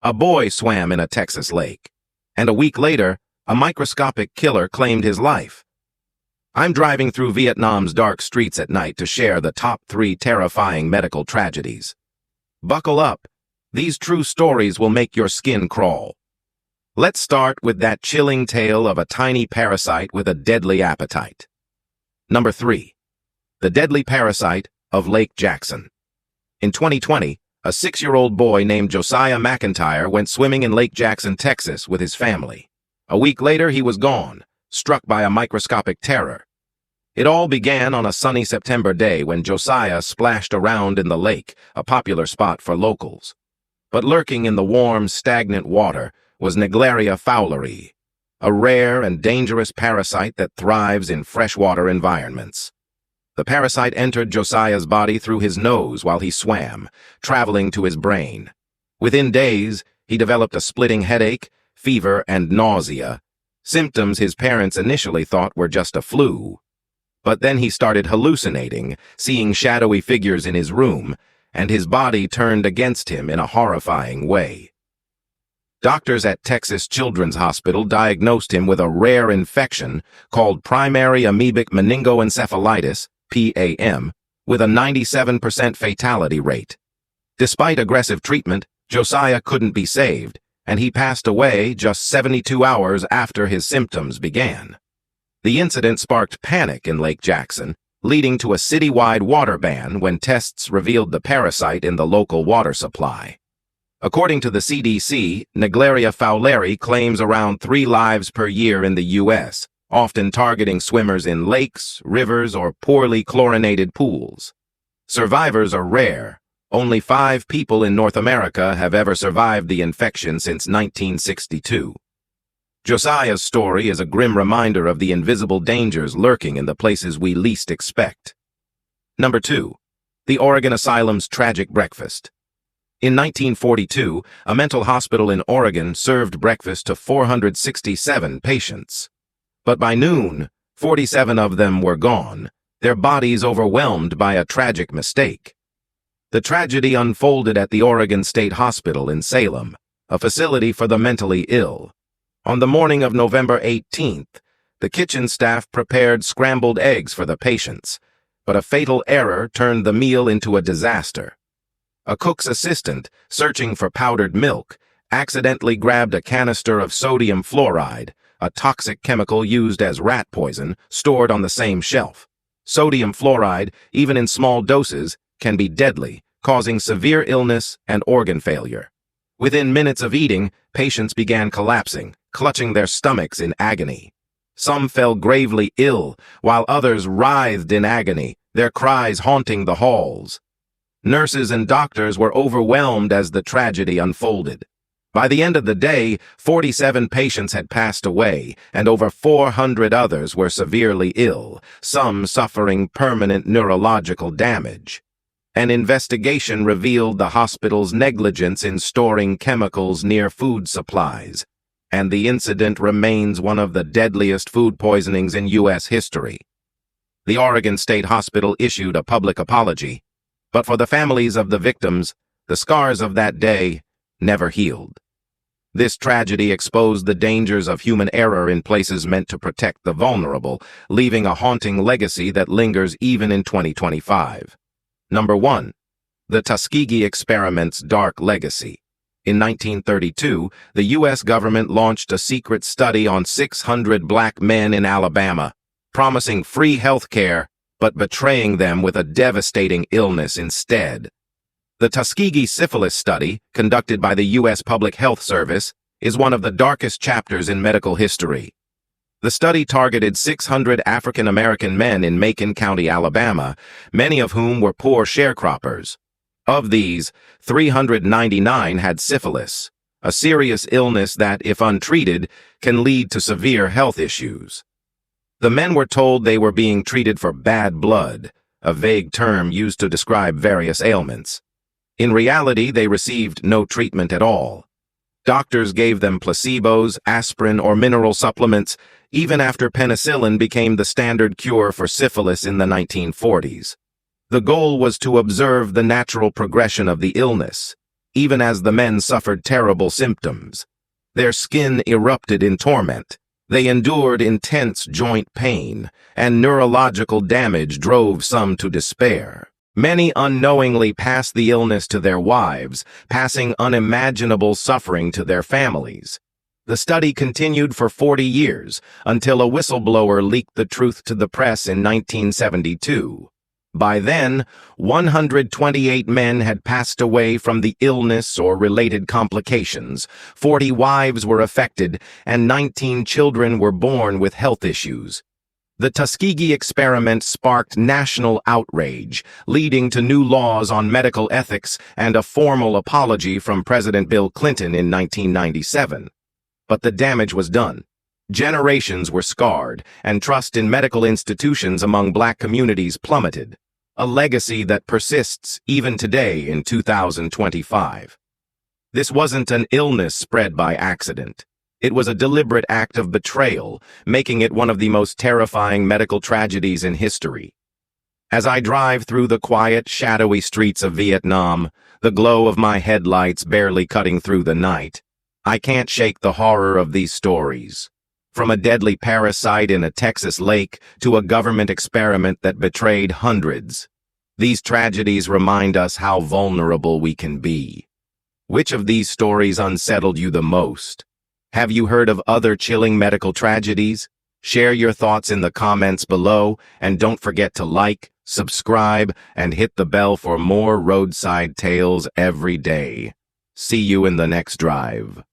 A boy swam in a Texas lake, and a week later, a microscopic killer claimed his life. I'm driving through Vietnam's dark streets at night to share the top 3 terrifying medical tragedies. Buckle up. These true stories will make your skin crawl. Let's start with that chilling tale of a tiny parasite with a deadly appetite. Number 3. The deadly parasite of Lake Jackson. In 2020, a 6-year-old boy named Josiah McIntyre went swimming in Lake Jackson, Texas with his family. A week later, he was gone, struck by a microscopic terror. It all began on a sunny September day when Josiah splashed around in the lake, a popular spot for locals. But lurking in the warm, stagnant water was Naegleria fowleri, a rare and dangerous parasite that thrives in freshwater environments. The parasite entered Josiah's body through his nose while he swam, traveling to his brain. Within days, he developed a splitting headache, fever, and nausea, symptoms his parents initially thought were just a flu. But then he started hallucinating, seeing shadowy figures in his room, and his body turned against him in a horrifying way. Doctors at Texas Children's Hospital diagnosed him with a rare infection called primary amoebic meningoencephalitis, PAM, with a 97% fatality rate. Despite aggressive treatment, Josiah couldn't be saved, and he passed away just 72 hours after his symptoms began. The incident sparked panic in Lake Jackson, leading to a citywide water ban when tests revealed the parasite in the local water supply. According to the CDC, Naegleria fowleri claims around 3 lives per year in the U.S., often targeting swimmers in lakes, rivers, or poorly chlorinated pools. Survivors are rare. Only 5 people in North America have ever survived the infection since 1962. Josiah's story is a grim reminder of the invisible dangers lurking in the places we least expect. Number 2. The Oregon Asylum's tragic breakfast. In 1942, a mental hospital in Oregon served breakfast to 467 patients. But by noon, 47 of them were gone, their bodies overwhelmed by a tragic mistake. The tragedy unfolded at the Oregon State Hospital in Salem, a facility for the mentally ill. On the morning of November 18th, the kitchen staff prepared scrambled eggs for the patients, but a fatal error turned the meal into a disaster. A cook's assistant, searching for powdered milk, accidentally grabbed a canister of sodium fluoride, a toxic chemical used as rat poison, stored on the same shelf. Sodium fluoride, even in small doses, can be deadly, causing severe illness and organ failure. Within minutes of eating, patients began collapsing, clutching their stomachs in agony. Some fell gravely ill, while others writhed in agony, their cries haunting the halls. Nurses and doctors were overwhelmed as the tragedy unfolded. By the end of the day, 47 patients had passed away, and over 400 others were severely ill, some suffering permanent neurological damage. An investigation revealed the hospital's negligence in storing chemicals near food supplies, and the incident remains one of the deadliest food poisonings in U.S. history. The Oregon State Hospital issued a public apology, but for the families of the victims, the scars of that day never healed. This tragedy exposed the dangers of human error in places meant to protect the vulnerable, leaving a haunting legacy that lingers even in 2025. Number 1. The Tuskegee Experiment's dark legacy. In 1932, the U.S. government launched a secret study on 600 black men in Alabama, promising free health care, but betraying them with a devastating illness instead. The Tuskegee Syphilis Study, conducted by the U.S. Public Health Service, is one of the darkest chapters in medical history. The study targeted 600 African American men in Macon County, Alabama, many of whom were poor sharecroppers. Of these, 399 had syphilis, a serious illness that, if untreated, can lead to severe health issues. The men were told they were being treated for bad blood, a vague term used to describe various ailments. In reality, they received no treatment at all. Doctors gave them placebos, aspirin, or mineral supplements, even after penicillin became the standard cure for syphilis in the 1940s. The goal was to observe the natural progression of the illness, even as the men suffered terrible symptoms. Their skin erupted in torment. They endured intense joint pain, and neurological damage drove some to despair. Many unknowingly passed the illness to their wives, passing unimaginable suffering to their families. The study continued for 40 years, until a whistleblower leaked the truth to the press in 1972. By then, 128 men had passed away from the illness or related complications, 40 wives were affected, and 19 children were born with health issues. The Tuskegee experiment sparked national outrage, leading to new laws on medical ethics and a formal apology from President Bill Clinton in 1997. But the damage was done. Generations were scarred, and trust in medical institutions among Black communities plummeted, a legacy that persists even today in 2025. This wasn't an illness spread by accident. It was a deliberate act of betrayal, making it one of the most terrifying medical tragedies in history. As I drive through the quiet, shadowy streets of Vietnam, the glow of my headlights barely cutting through the night, I can't shake the horror of these stories. From a deadly parasite in a Texas lake to a government experiment that betrayed hundreds, these tragedies remind us how vulnerable we can be. Which of these stories unsettled you the most? Have you heard of other chilling medical tragedies? Share your thoughts in the comments below, and don't forget to like, subscribe, and hit the bell for more roadside tales every day. See you in the next drive.